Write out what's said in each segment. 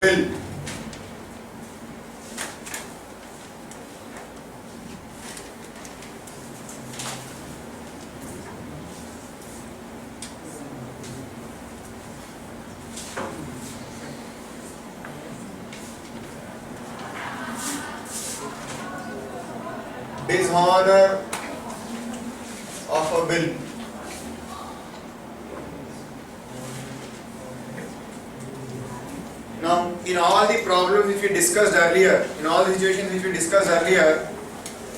bill. Dishonor of a bill. Now, in all the problems which we discussed earlier, in all the situations which we discussed earlier,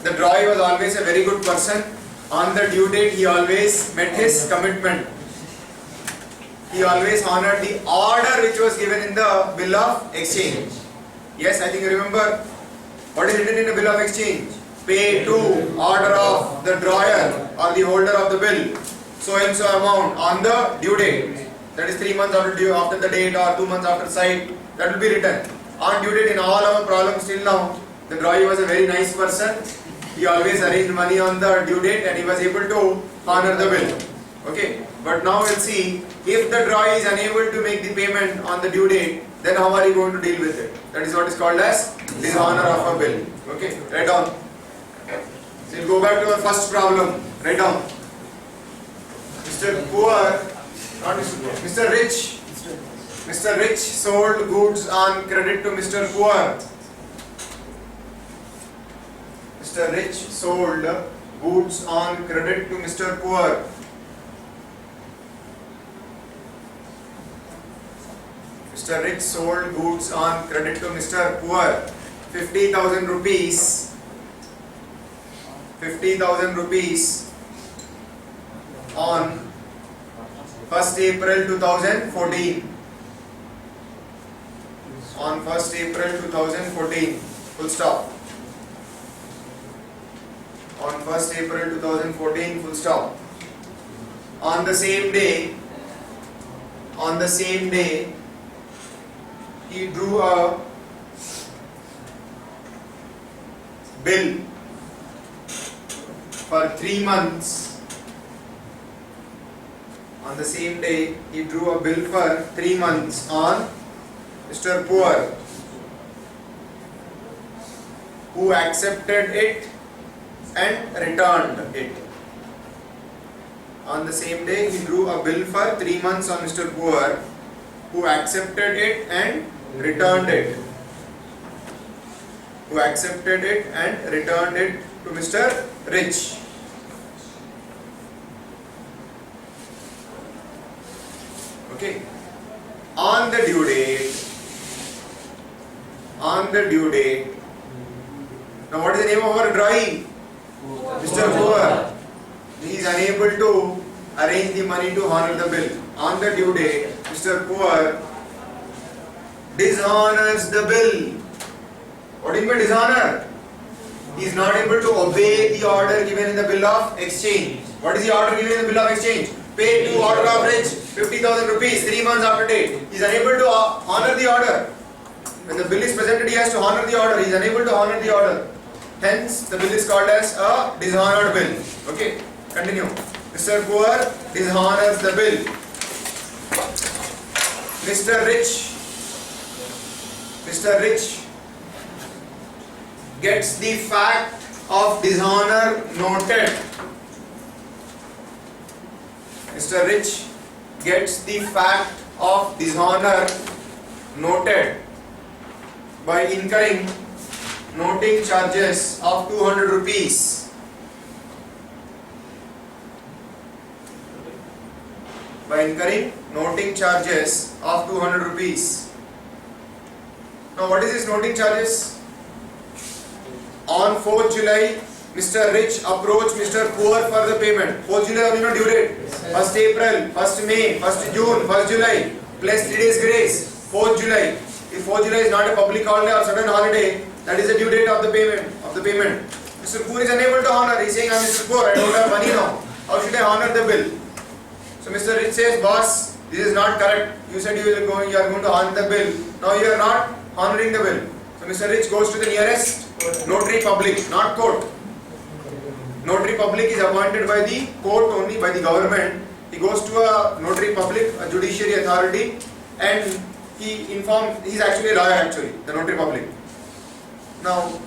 the drawee was always a very good person. On the due date, he always met his commitment. He always honored the order which was given in the bill of exchange. Yes, I think you remember what is written in the bill of exchange. Pay to order of the drawer or the holder of the bill so and so amount on the due date. That is 3 months after the date or 2 months after sight. That will be written on due date. In all our problems till now, the drawee was a very nice person. He always arranged money on the due date and he was able to honor the bill. Okay, but now we'll see if the drawee is unable to make the payment on the due date, then how are you going to deal with it? That is what is called as dishonor of a bill. Okay, write down. So we'll go back to our first problem. Write down. Mr. Poor, not Mr. Poor, Mr. Rich. Mr. Rich sold goods on credit to Mr. Poor. Mr. Rich sold goods on credit to Mr. Poor. Mr. Rich sold goods on credit to Mr. Poor. 50,000 rupees. 50,000 rupees on 1st April 2014. On 1st April 2014. Full stop. On 1st April 2014. Full stop. On the same day, he drew a bill for 3 months. On the same day, he drew a bill for 3 months on Mr. Poor, who accepted it and returned it. On the same day, he drew a bill for 3 months on Mr. Poor, who accepted it and returned it. Who accepted it and returned it to Mr. Rich. Okay. On the due date. Now, what is the name of our drawee? Mr. Poor. He is unable to arrange the money to honor the bill. On the due date, Mr. Poor dishonors the bill. What do you mean dishonor? He is not able to obey the order given in the bill of exchange. What is the order given in the bill of exchange? Pay to order of Rich 50,000 rupees 3 months after date. He is unable to honor the order. When the bill is presented, he has to honor the order. He is unable to honor the order. Hence, the bill is called as a dishonored bill. Okay, continue. Mr. Poor dishonors the bill. Mr. Rich gets the fact of dishonor noted. Mr. Rich gets the fact of dishonor noted by incurring noting charges of 200 rupees. By incurring noting charges of 200 rupees. Now, what is this noting charges? On 4th July, Mr. Rich approached Mr. Poor for the payment. 4th July, due date. 1st April, 1st May, 1st June, 1st July, plus 3 days grace. 4th July. If 4th July is not a public holiday or sudden holiday, that is the due date of the payment. Mr. Poor is unable to honor. He is saying, I'm Mr. Poor, I don't have money now. How should I honor the bill? So Mr. Rich says, boss, this is not correct. You said you are going to honor the bill. Now you are not honoring the bill. So Mr. Rich goes to the nearest notary public, not court. Notary public is appointed by the court only, by the government. He goes to a notary public, a judiciary authority, and he's actually a lawyer actually, the notary public. Now,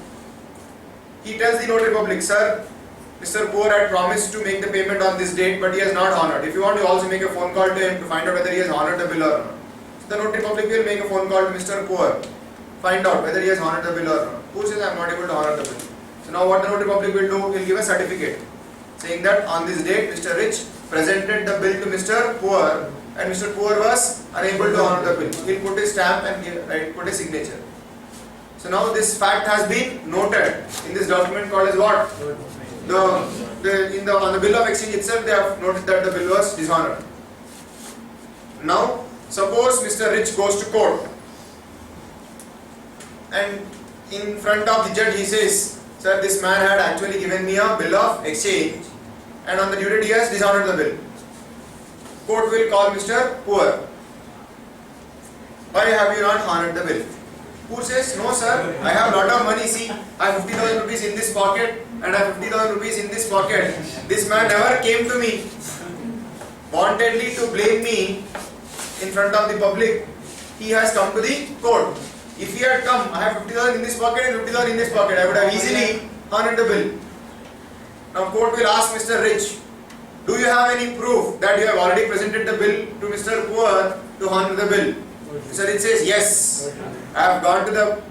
he tells the notary public, sir, Mr. Poor had promised to make the payment on this date, but he has not honored. If you want, you also make a phone call to him to find out whether he has honored the bill or not. So the notary public will make a phone call to Mr. Poor, find out whether he has honored the bill or not. Poor says, I am not able to honor the bill. So now what the notary public will do, will give a certificate saying that on this date, Mr. Rich presented the bill to Mr. Poor and Mr. Poor was unable to honor the bill. He'll put his stamp and put a signature. So now this fact has been noted in this document called as what? On the bill of exchange itself, they have noted that the bill was dishonored. Now, suppose Mr. Rich goes to court and in front of the judge he says, sir, this man had actually given me a bill of exchange and on the due date he has dishonored the bill. Court will call Mr. Poor. Why have you not honored the bill? Poor says, no sir, I have lot of money, see, I have 50,000 rupees in this pocket and I have 50,000 rupees in this pocket. This man never came to me, wantedly to blame me in front of the public. He has come to the court. If he had come, I have 50,000 in this pocket and 50,000 in this pocket, I would have easily honored the bill. Now court will ask Mr. Rich, do you have any proof that you have already presented the bill to Mr. Poor to honor the bill? Mr. Rich says, yes, I have gone to the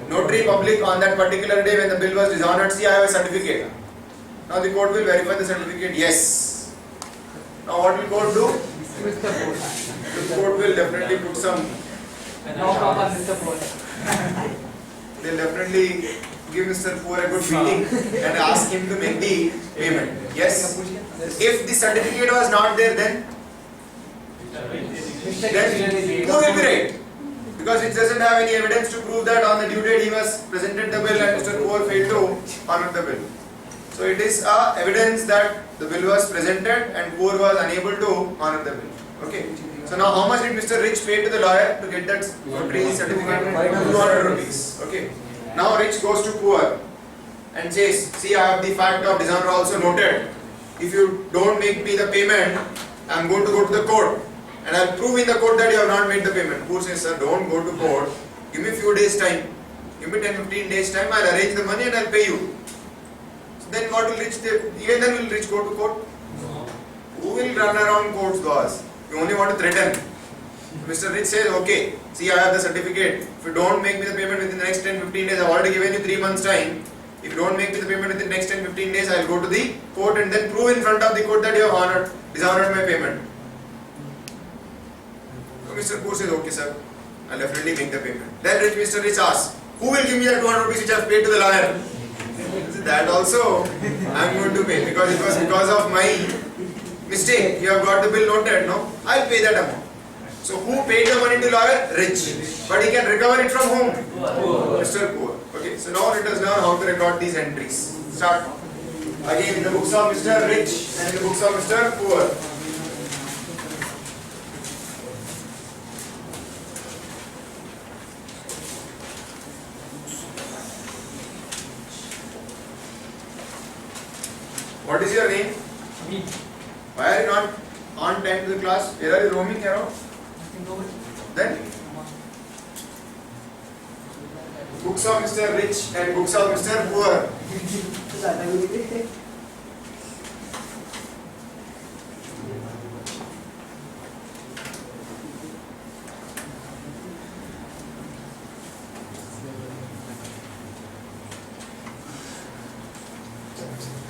notary public on that particular day when the bill was dishonored. See, I have a certificate. Now the court will verify the certificate. Yes. Now what will court do? The court will definitely put some. They'll definitely give Mr. Poor a good beating and ask him to make the payment. Yes. If the certificate was not there, then Poor will be right. Because it doesn't have any evidence to prove that on the due date he was presented the bill and Mr. Poor failed to honor the bill. So it is evidence that the bill was presented and Poor was unable to honor the bill. Okay. So now how much did Mr. Rich pay to the lawyer to get that notary certificate? 200 rupees. Okay. Now Rich goes to Poor and says, see, I have the fact of dishonor also noted. If you don't make me the payment, I am going to go to the court. And I will prove in the court that you have not made the payment. Poor says, sir, don't go to court. Give me a few days time. Give me 10-15 days time. I will arrange the money and I will pay you. So then what will Rich do? Even then will Rich go to court? No. Who will run around courts, boss? You only want to threaten. Mr. Rich says, okay, see, I have the certificate. If you don't make me the payment within the next 10-15 days, I have already given you 3 months time. If you don't make me the payment within the next 10-15 days, I will go to the court and then prove in front of the court that you have dishonored my payment. So Mr. Poor says, okay sir, I will definitely make the payment. Then Mr. Rich asks, who will give me that 200 rupees which I have paid to the lawyer? So that also I am going to pay because it was because of my mistake. You have got the bill noted, no? I will pay that amount. So who paid the money to lawyer? Rich. But he can recover it from whom? Poor. Mr. Poor. Okay, so now let us learn how to record these entries. Start. Again in the books of Mr. Rich and in the books of Mr. Poor. What is your name? Me. Why are you not on time to the class? Where are you roaming around? Then? Books of Mr. Rich and books of Mr. Poor.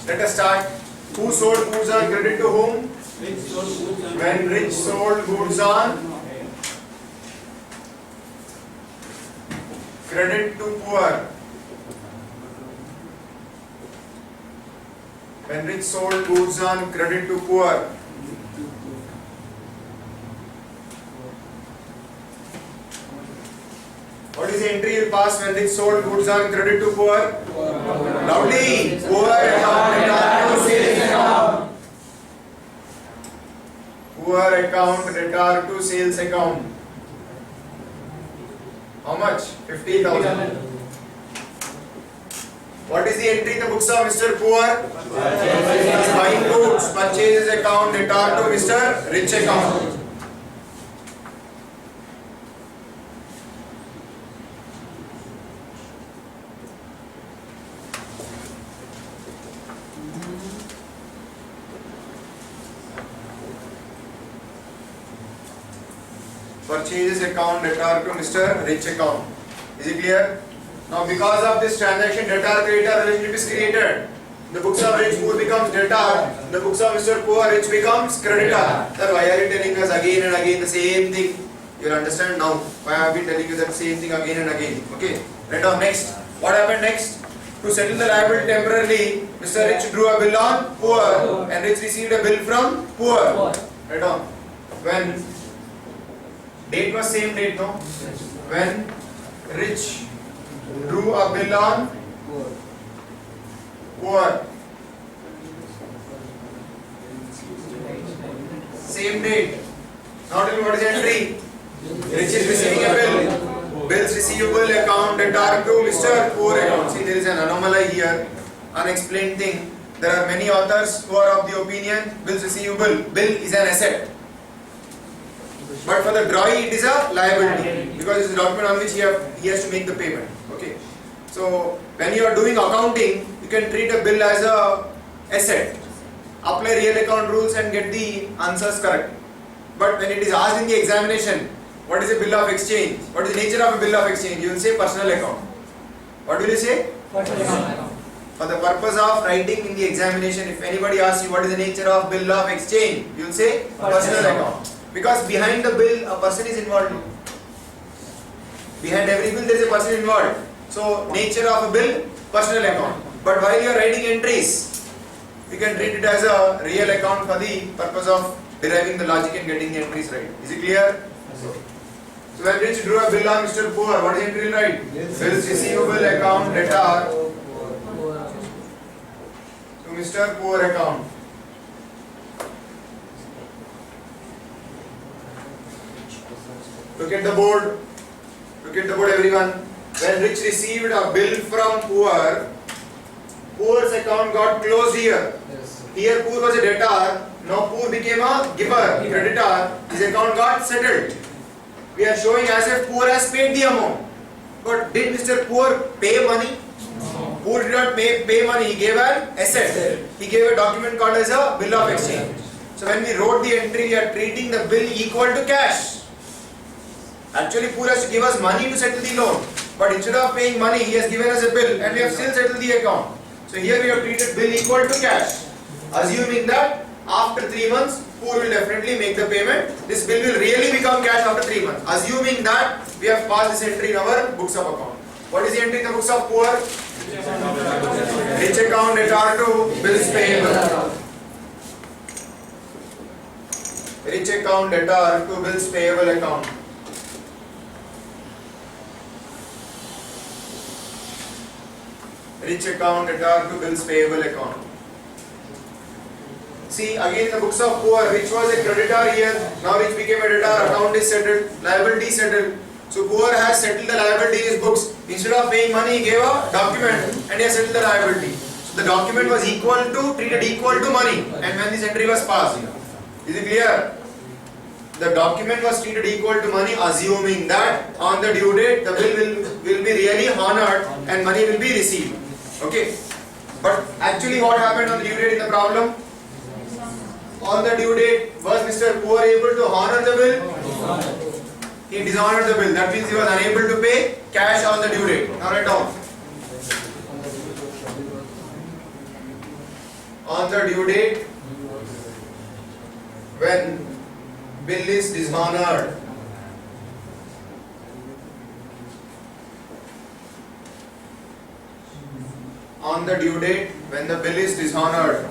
Let us start. Who sold goods on credit to whom? When Rich sold goods on credit to poor. When Rich sold goods on credit to poor. What is the entry you pass when Rich sold goods on credit to poor? Loudly. Poor account return to sales account. Poor account return to sales account. How much? 50,000. What is the entry in the books of Mr. Poor? Buying goods, purchases account, return to Mr. Rich account. purchases account debtor to Mr. Rich account. Is it clear? Now because of this transaction, debtor creditor relationship is created. The books of Rich Poor becomes debtor, the books of Mr. Poor Rich becomes creditor. Sir, why are you telling us again and again the same thing? You will understand now why I have been telling you the same thing again and again. Okay, right on. Next, what happened next? To settle the liability temporarily, Mr. Rich drew a bill on Poor and Rich received a bill from Poor. Right on. When date was same date, no? When Rich drew a bill on Poor, same date. Now tell me what is the entry? Rich is receiving a bill. Bills receivable account debtor to Mr. Poor account. See, there is an anomaly here, unexplained thing. There are many authors who are of the opinion bills receivable, bill is an asset. But for the drawee it is a liability because it is a document on which he has to make the payment. Okay. So when you are doing accounting, you can treat a bill as a asset. Apply real account rules and get the answers correct. But when it is asked in the examination, what is a bill of exchange? What is the nature of a bill of exchange? You will say personal account. What will you say? Personal account. For the purpose of writing in the examination, if anybody asks you what is the nature of bill of exchange, you will say personal account. Because behind the bill, a person is involved. Behind every bill, there is a person involved. So, nature of a bill, personal account. But while you are writing entries, you can treat it as a real account for the purpose of deriving the logic and getting the entries right. Is it clear? So when Rich drew a bill on Mr. Poor, what is the entry right? Bills receivable account debtor to Mr. Poor account. Look at the board. Look at the board, everyone. When Rich received a bill from Poor, Poor's account got closed here. Here Poor was a debtor. Now Poor became a giver, creditor. His account got settled. We are showing as if Poor has paid the amount. But did Mr. Poor pay money? No. Poor did not pay money. He gave an asset. He gave a document called as a bill of exchange. So when we wrote the entry, we are treating the bill equal to cash. Actually, Poor has to give us money to settle the loan. But instead of paying money, he has given us a bill and we have still settled the account. So here we have treated bill equal to cash. Assuming that after 3 months, Poor will definitely make the payment. This bill will really become cash after 3 months. Assuming that we have passed this entry in our books of account. What is the entry in the books of Poor? Rich account debtor to bills payable. Rich account debtor to bills payable account. Rich account debtor to bills payable account. See, again in the books of Poor, Rich was a creditor here, now Rich became a debtor, account is settled, liability is settled. So Poor has settled the liability in his books. Instead of paying money, he gave a document and he has settled the liability. So the document was treated equal to money, and when this entry was passed. Is it clear? The document was treated equal to money, assuming that on the due date the bill will be really honored and money will be received. Okay. But actually what happened on the due date in the problem? On the due date, was Mr. Poor able to honor the bill? He dishonored the bill. That means he was unable to pay cash on the due date. Now write down. On the due date, when bill is dishonored, on the due date, when the bill is dishonored,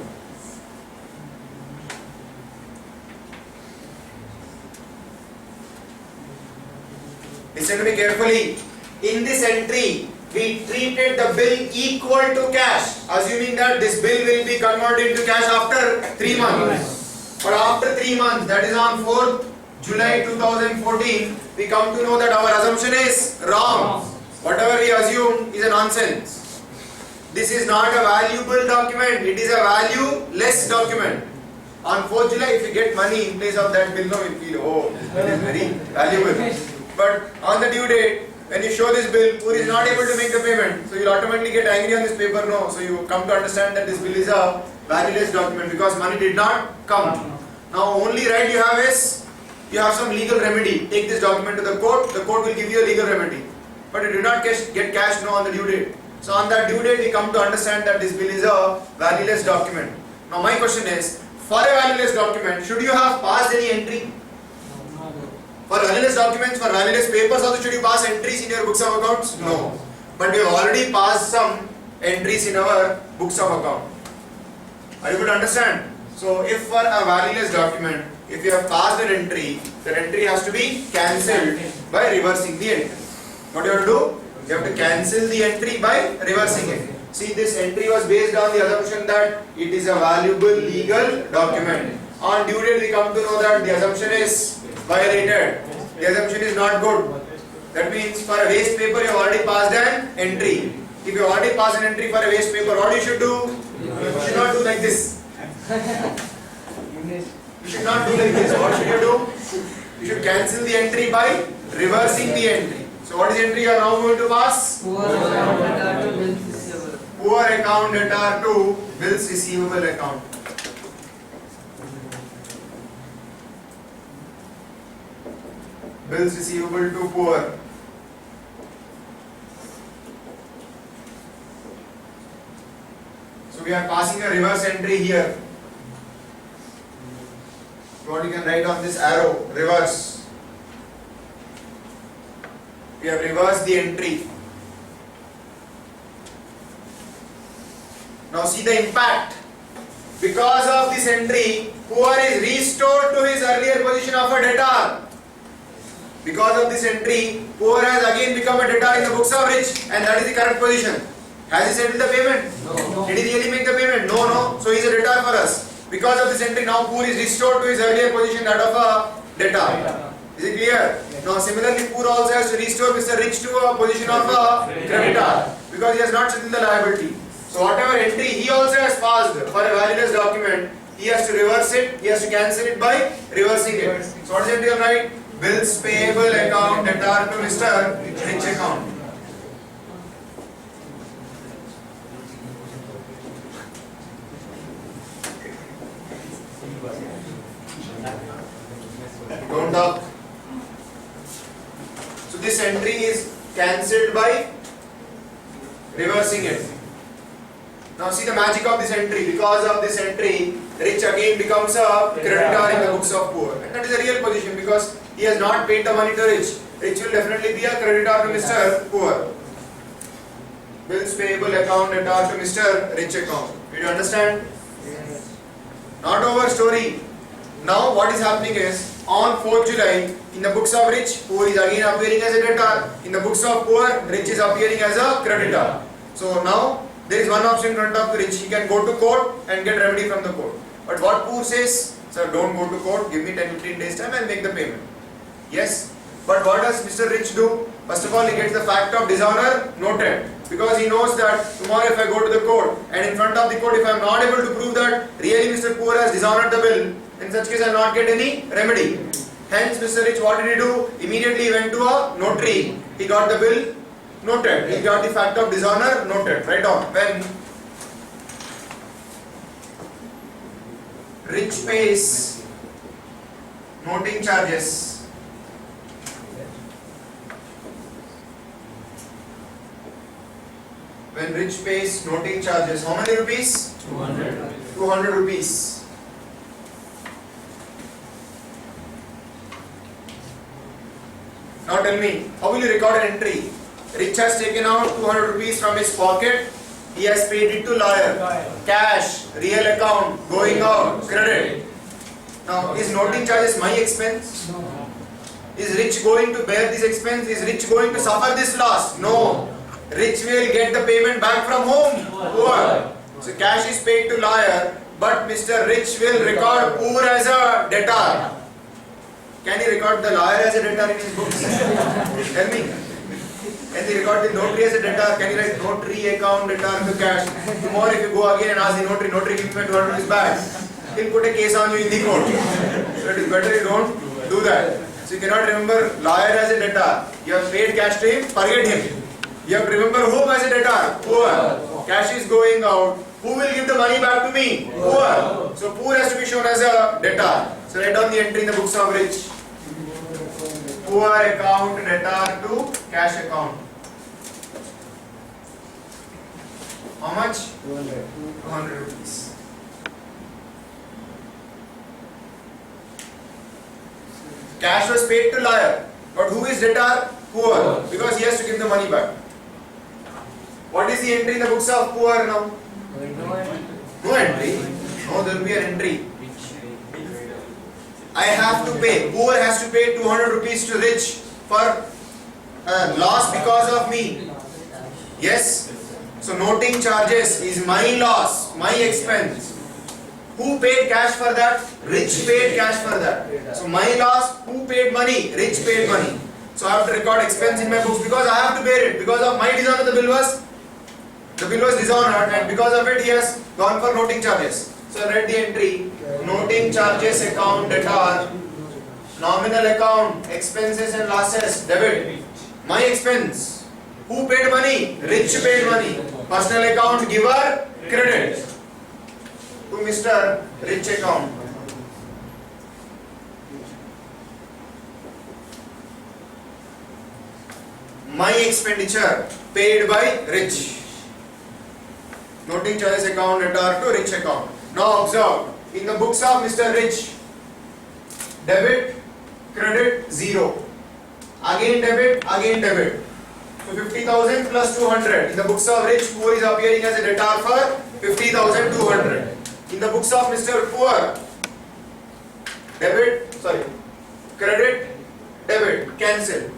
listen to me carefully. In this entry, we treated the bill equal to cash, assuming that this bill will be converted into cash after 3 months. But after 3 months, that is on 4th July 2014, we come to know that our assumption is wrong. Whatever we assume is a nonsense. This is not a valuable document, it is a valueless document. On 4th July, if you get money in place of that bill, now you feel, oh, it is very valuable. But on the due date, when you show this bill, Poor is not able to make the payment. So you will automatically get angry on this paper, no. So you come to understand that this bill is a valueless document because money did not come. Now only right you have is you have some legal remedy. Take this document to the court will give you a legal remedy. But you do not get cash on the due date. So on that due date, we come to understand that this bill is a valueless document. Now my question is, for a valueless document, should you have passed any entry? For valueless documents, for valueless papers also, should you pass entries in your books of accounts? No. But we have already passed some entries in our books of account. Are you able to understand? So if for a valueless document, if you have passed an entry, that entry has to be cancelled by reversing the entry. What do you have to do? You have to cancel the entry by reversing it. See, this entry was based on the assumption that it is a valuable legal document. On due date, we come to know that the assumption is violated. The assumption is not good. That means for a waste paper, you have already passed an entry. If you have already passed an entry for a waste paper, what you should do? You should not do like this. You should not do like this. What should you do? You should cancel the entry by reversing the entry. So what is the entry you are now going to pass? Poor account data to bills receivable. Poor account data to bills receivable account. Bills receivable to poor. So we are passing a reverse entry here. What you can write on this arrow, reverse. We have reversed the entry. Now see the impact. Because of this entry, poor is restored to his earlier position of a debtor. Because of this entry, poor has again become a debtor in the books of rich, and that is the correct position. Has he settled the payment? No. Did he really make the payment? No. So he is a debtor for us. Because of this entry, now poor is restored to his earlier position, that of a debtor. Is it clear? Now similarly, poor also has to restore Mr. Rich to a position of a creditor, because he has not settled the liability. So whatever entry he also has passed for a valueless document, he has to reverse it, he has to cancel it by reversing it. So what is the entry on right? Bills payable account debtor to Mr. Rich account. Don't talk. So this entry is cancelled by reversing it. Now see the magic of this entry. Because of this entry, Rich again becomes a creditor in the books of poor. And that is a real position, because he has not paid the money to Rich. Rich will definitely be a creditor to Mr. Poor. Bills payable account debtor to Mr. Rich account. Did you understand? Yes. Not over story. Now what is happening is, on 4th July, in the books of Rich, Poor is again appearing as a debtor. In the books of Poor, Rich is appearing as a creditor. So now there is one option in front of the Rich. He can go to court and get remedy from the court. But what Poor says, sir, don't go to court, give me 10-15 days time, I'll make the payment. Yes. But what does Mr. Rich do? First of all, he gets the fact of dishonor noted, because he knows that tomorrow if I go to the court and in front of the court, if I am not able to prove that really Mr. Poor has dishonored the bill, in such case I will not get any remedy. Hence Mr. Rich, what did he do? Immediately he went to a notary. He got the bill noted. He got the fact of dishonor noted. Write down. When Rich pays noting charges, when Rich pays noting charges, how many rupees? 200. 200 rupees. Now tell me, how will you record an entry? Rich has taken out 200 rupees from his pocket. He has paid it to lawyer. Cash, real account, going out, credit. Now, is noting charges my expense? No. Is Rich going to bear this expense? Is Rich going to suffer this loss? No. Rich will get the payment back from whom? Poor. So cash is paid to lawyer, but Mr. Rich will record Poor as a debtor. Can he record the lawyer as a debtor in his books? Tell me. Can he record the notary as a debtor? Can he write notary account debtor to cash? Tomorrow if you go again and ask the notary give me 200 rupees back, he'll put a case on you in the court. So it is better you don't do that. So you cannot remember lawyer as a debtor. You have paid cash to him, forget him. You have to remember whom as a debtor? Poor. Cash is going out. Who will give the money back to me? Poor. So poor has to be shown as a debtor. So write down the entry in the books of Rich. poor account debtor to cash account. How much? 200 rupees. Cash was paid to lawyer, but who is debtor? Poor, because he has to give the money back. What is the entry in the books of poor now? No entry. No, there will be an entry. I have to pay. Poor has to pay 200 rupees to rich for loss because of me. Yes. So noting charges is my loss, my expense. Who paid cash for that? Rich paid cash for that. So my loss, who paid money? Rich paid money. So I have to record expense in my books because I have to bear it. Because of my dishonor, the bill was dishonored, and because of it he has gone for noting charges. So I read the entry, noting charges account debtor, nominal account, expenses and losses, debit. My expense. Who paid money? Rich paid money. Personal account giver, credit to Mr. Rich account. My expenditure paid by rich. Noting charges account debtor to rich account. Now observe, in the books of Mr. Rich, debit, credit, 0. Again debit, again debit. So 50,000 plus 200. In the books of Rich, poor is appearing as a debtor for 50,200. In the books of Mr. Poor, credit, debit, cancel.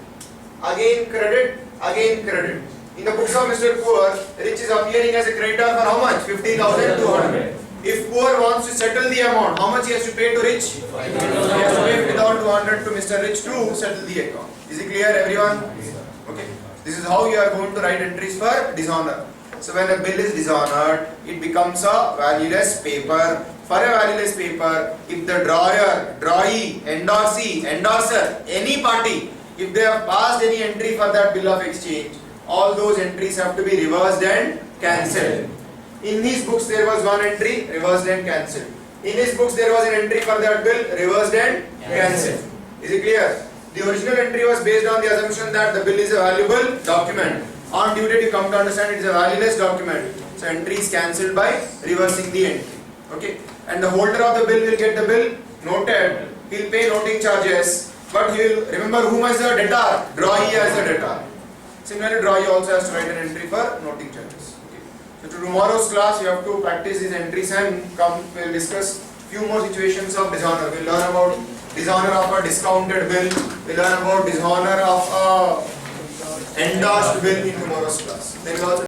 Again credit, again credit. In the books of Mr. Poor, Rich is appearing as a creditor for how much? 50,200. If Poor wants to settle the amount, how much he has to pay to Rich? He has to pay 50,200 to Mr. Rich to settle the account. Is it clear, everyone? Okay. This is how you are going to write entries for dishonor. So when a bill is dishonored, it becomes a valueless paper. For a valueless paper, if the drawer, drawee, endorsee, endorser, any party, if they have passed any entry for that bill of exchange, all those entries have to be reversed and cancelled. In these books there was one entry, reversed and cancelled. In his books there was an entry for that bill, reversed and cancelled. Is it clear? The original entry was based on the assumption that the bill is a valuable document. On due date you come to understand it is a valueless document. So entry is cancelled by reversing the entry. Okay. And the holder of the bill will get the bill noted. He will pay noting charges. But he will remember whom as the debtor, drawee as the debtor. Similarly, drawee also has to write an entry for noting charges. Okay. So to tomorrow's class, you have to practice these entries and we will discuss few more situations of dishonor. We will learn about dishonor of a discounted bill. We will learn about dishonor of a endorsed bill in tomorrow's class. There is also